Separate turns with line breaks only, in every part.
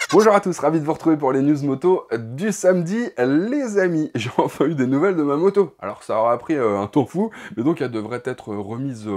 Bonjour à tous, ravi de vous retrouver pour les news moto du samedi. Les amis, j'ai enfin eu des nouvelles de ma moto. Alors ça aura pris un temps fou, mais donc elle devrait être remise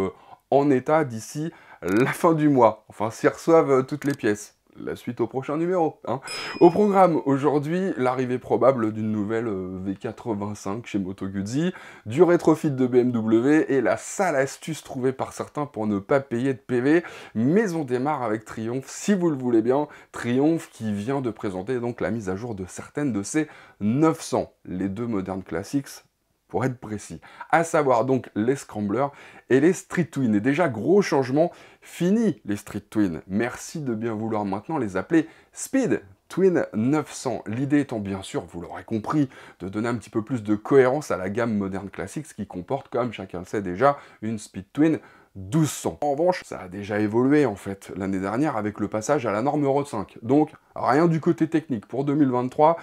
en état d'ici la fin du mois. Enfin, s'ils reçoivent toutes les pièces. La suite au prochain numéro. Hein. Au programme, aujourd'hui, l'arrivée probable d'une nouvelle V85 chez Moto Guzzi, du rétrofit de BMW et la sale astuce trouvée par certains pour ne pas payer de PV. Mais on démarre avec Triumph, si vous le voulez bien. Triumph qui vient de présenter donc la mise à jour de certaines de ses 900. Les deux Modern Classics, pour être précis. À savoir donc les Scramblers et les Street Twin. Et déjà, gros changement, fini les Street Twin. Merci de bien vouloir maintenant les appeler Speed Twin 900. L'idée étant bien sûr, vous l'aurez compris, de donner un petit peu plus de cohérence à la gamme Modern Classics qui comporte, comme chacun le sait déjà, une Speed Twin 1200. En revanche, ça a déjà évolué en fait l'année dernière avec le passage à la norme Euro 5. Donc, rien du côté technique pour 2023.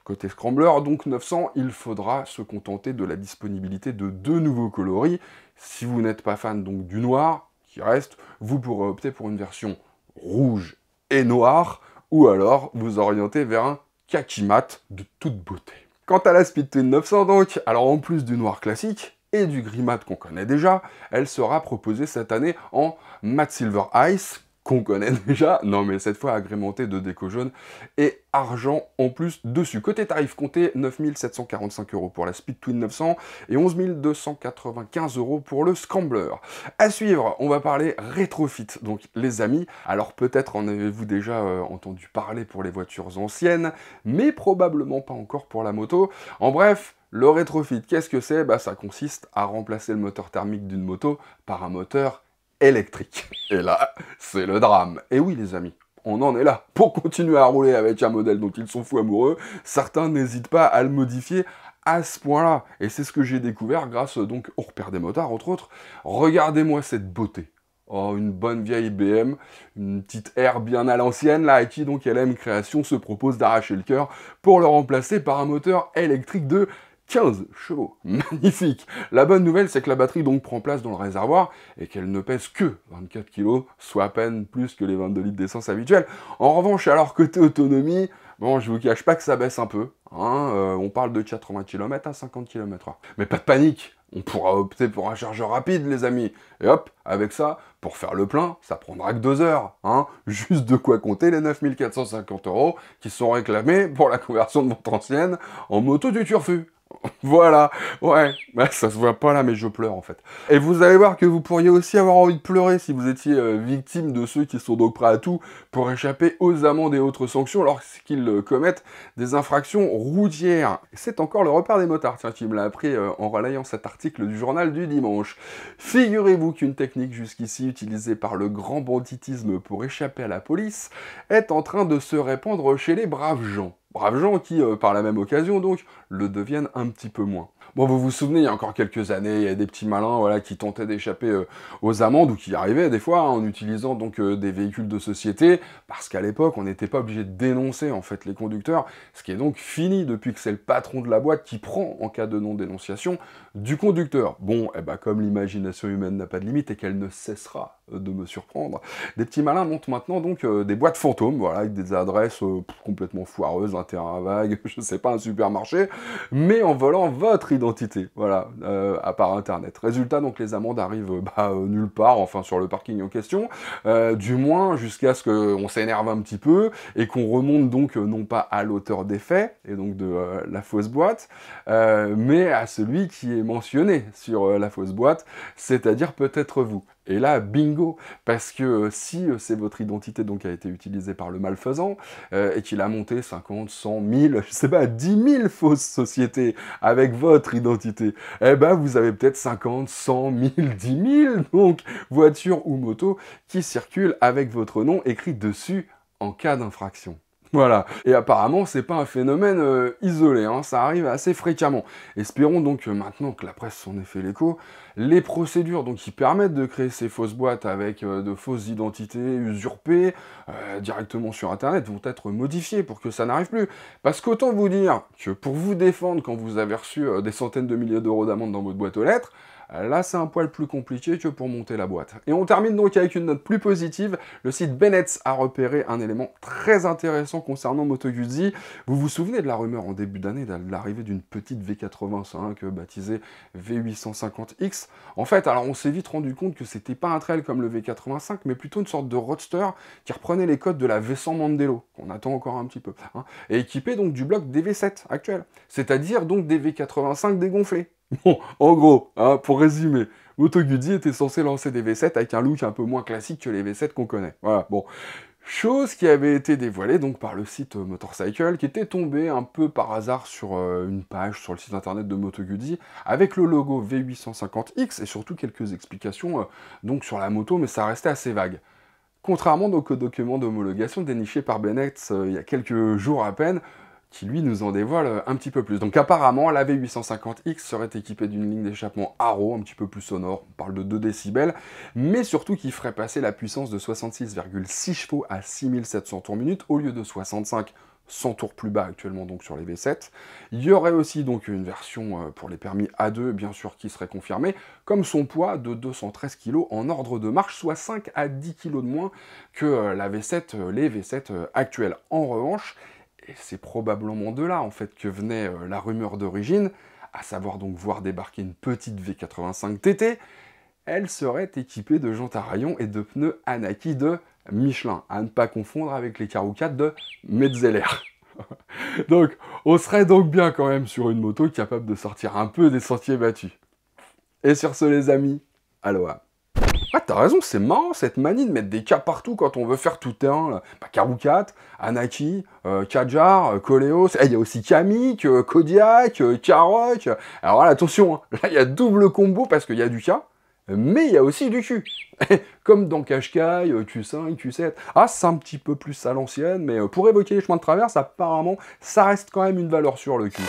Côté Scrambler, donc 900, il faudra se contenter de la disponibilité de deux nouveaux coloris. Si vous n'êtes pas fan donc du noir, qui reste, vous pourrez opter pour une version rouge et noire, ou alors vous orienter vers un kaki mat de toute beauté. Quant à la Speed Twin 900 donc, alors en plus du noir classique et du gris mat qu'on connaît déjà, elle sera proposée cette année en Matte Silver Ice, qu'on connaît déjà, non mais cette fois agrémenté de déco jaune et argent en plus dessus. Côté tarif compté, 9 745 € pour la Speed Twin 900 et 11 295 € pour le Scrambler. À suivre, on va parler rétrofit, donc les amis, alors peut-être en avez-vous déjà entendu parler pour les voitures anciennes, mais probablement pas encore pour la moto. En bref, le rétrofit, qu'est-ce que c'est? Bah ça consiste à remplacer le moteur thermique d'une moto par un moteur électrique. Et là, c'est le drame. Et oui, les amis, on en est là. Pour continuer à rouler avec un modèle dont ils sont fous amoureux, certains n'hésitent pas à le modifier à ce point-là. Et c'est ce que j'ai découvert grâce donc au repère des motards, entre autres. Regardez-moi cette beauté. Oh, une bonne vieille BM, une petite R bien à l'ancienne, là, à qui donc LM Création se propose d'arracher le cœur pour le remplacer par un moteur électrique de 15 chevaux, magnifique. La bonne nouvelle, c'est que la batterie donc prend place dans le réservoir et qu'elle ne pèse que 24 kg, soit à peine plus que les 22 litres d'essence habituels. En revanche, alors côté autonomie, bon, je vous cache pas que ça baisse un peu. Hein, on parle de 80 km à 50 km/h. Mais pas de panique, on pourra opter pour un chargeur rapide, les amis. Et hop, avec ça, pour faire le plein, ça prendra que 2 heures. Hein, juste de quoi compter les 9 450 € qui sont réclamés pour la conversion de votre ancienne en moto du turfu. Voilà, ouais, bah, ça se voit pas là, mais je pleure en fait. Et vous allez voir que vous pourriez aussi avoir envie de pleurer si vous étiez victime de ceux qui sont donc prêts à tout pour échapper aux amendes et autres sanctions lorsqu'ils commettent des infractions routières. C'est encore le repère des motards, tiens, qui me l'a appris en relayant cet article du journal du dimanche. Figurez-vous qu'une technique jusqu'ici utilisée par le grand banditisme pour échapper à la police est en train de se répandre chez les braves gens. Braves gens qui, par la même occasion, donc, le deviennent un petit peu moins. Bon, vous vous souvenez, il y a encore quelques années, il y a des petits malins voilà, qui tentaient d'échapper aux amendes, ou qui y arrivaient des fois, hein, en utilisant donc des véhicules de société, parce qu'à l'époque, on n'était pas obligé de dénoncer en fait les conducteurs, ce qui est donc fini depuis que c'est le patron de la boîte qui prend, en cas de non-dénonciation, du conducteur. Bon, et ben, comme l'imagination humaine n'a pas de limite et qu'elle ne cessera de me surprendre, des petits malins montent maintenant donc des boîtes fantômes, voilà, avec des adresses complètement foireuses, un terrain vague, je sais pas, un supermarché, mais en volant votre identité, voilà, à part internet. Résultat, donc les amendes arrivent nulle part, enfin sur le parking en question, du moins jusqu'à ce qu'on s'énerve un petit peu, et qu'on remonte donc non pas à l'auteur des faits, et donc de la fausse boîte, mais à celui qui est mentionné sur la fausse boîte, c'est-à-dire peut-être vous. Et là, bingo, parce que si c'est votre identité donc a été utilisée par le malfaisant, et qu'il a monté 50, 100, 1000, je sais pas, 10 000 fausses sociétés avec votre identité, eh ben vous avez peut-être 50, 100, 1000, 10 000, donc, voitures ou motos qui circulent avec votre nom écrit dessus en cas d'infraction. Voilà, et apparemment c'est pas un phénomène isolé, hein. Ça arrive assez fréquemment. Espérons donc maintenant que la presse s'en ait fait l'écho, les procédures donc, qui permettent de créer ces fausses boîtes avec de fausses identités usurpées directement sur internet vont être modifiées pour que ça n'arrive plus. Parce qu'autant vous dire que pour vous défendre quand vous avez reçu des centaines de milliers d'euros d'amende dans votre boîte aux lettres, Là, c'est un poil plus compliqué que pour monter la boîte. Et on termine donc avec une note plus positive. Le site Bennett a repéré un élément très intéressant concernant Moto Guzzi. Vous vous souvenez de la rumeur en début d'année de l'arrivée d'une petite V85 baptisée V850X? En fait, alors on s'est vite rendu compte que c'était pas un trail comme le V85, mais plutôt une sorte de roadster qui reprenait les codes de la V100 Mandello, qu'on attend encore un petit peu, hein, et équipé donc du bloc des V7 actuel, c'est-à-dire donc des V85 dégonflés. Bon, en gros, hein, pour résumer, Moto Guzzi était censé lancer des V7 avec un look un peu moins classique que les V7 qu'on connaît. Voilà, bon. Chose qui avait été dévoilée donc par le site Motorcycle, qui était tombé un peu par hasard sur une page sur le site internet de Moto Guzzi, avec le logo V850X et surtout quelques explications donc sur la moto, mais ça restait assez vague. Contrairement donc au document d'homologation déniché par Bennett il y a quelques jours à peine, qui lui nous en dévoile un petit peu plus. Donc apparemment, la V850X serait équipée d'une ligne d'échappement Arrow, un petit peu plus sonore, on parle de 2 décibels, mais surtout qui ferait passer la puissance de 66,6 chevaux à 6700 tours minute au lieu de 65 100 tours plus bas actuellement donc sur les V7. Il y aurait aussi donc une version pour les permis A2 bien sûr qui serait confirmée, comme son poids de 213 kg en ordre de marche, soit 5 à 10 kg de moins que la V7, les V7 actuels. En revanche, et c'est probablement de là, en fait, que venait la rumeur d'origine, à savoir donc voir débarquer une petite V85 TT, elle serait équipée de jantes à rayons et de pneus Anaki de Michelin, à ne pas confondre avec les Karukat de Metzeler. Donc, on serait donc bien quand même sur une moto capable de sortir un peu des sentiers battus. Et sur ce, les amis, aloha. Ah, t'as raison, c'est marrant cette manie de mettre des K partout quand on veut faire tout terrain. Bah, Karukat, Anaki, Kajar, Koleos, il y a aussi Kamik, Kodiak, Karok. Alors là, attention, hein, là il y a double combo parce qu'il y a du K, mais il y a aussi du Q. Comme dans Qashqai, Q5, Q7. Ah, c'est un petit peu plus à l'ancienne, mais pour évoquer les chemins de traverse, apparemment, ça reste quand même une valeur sûre le Q.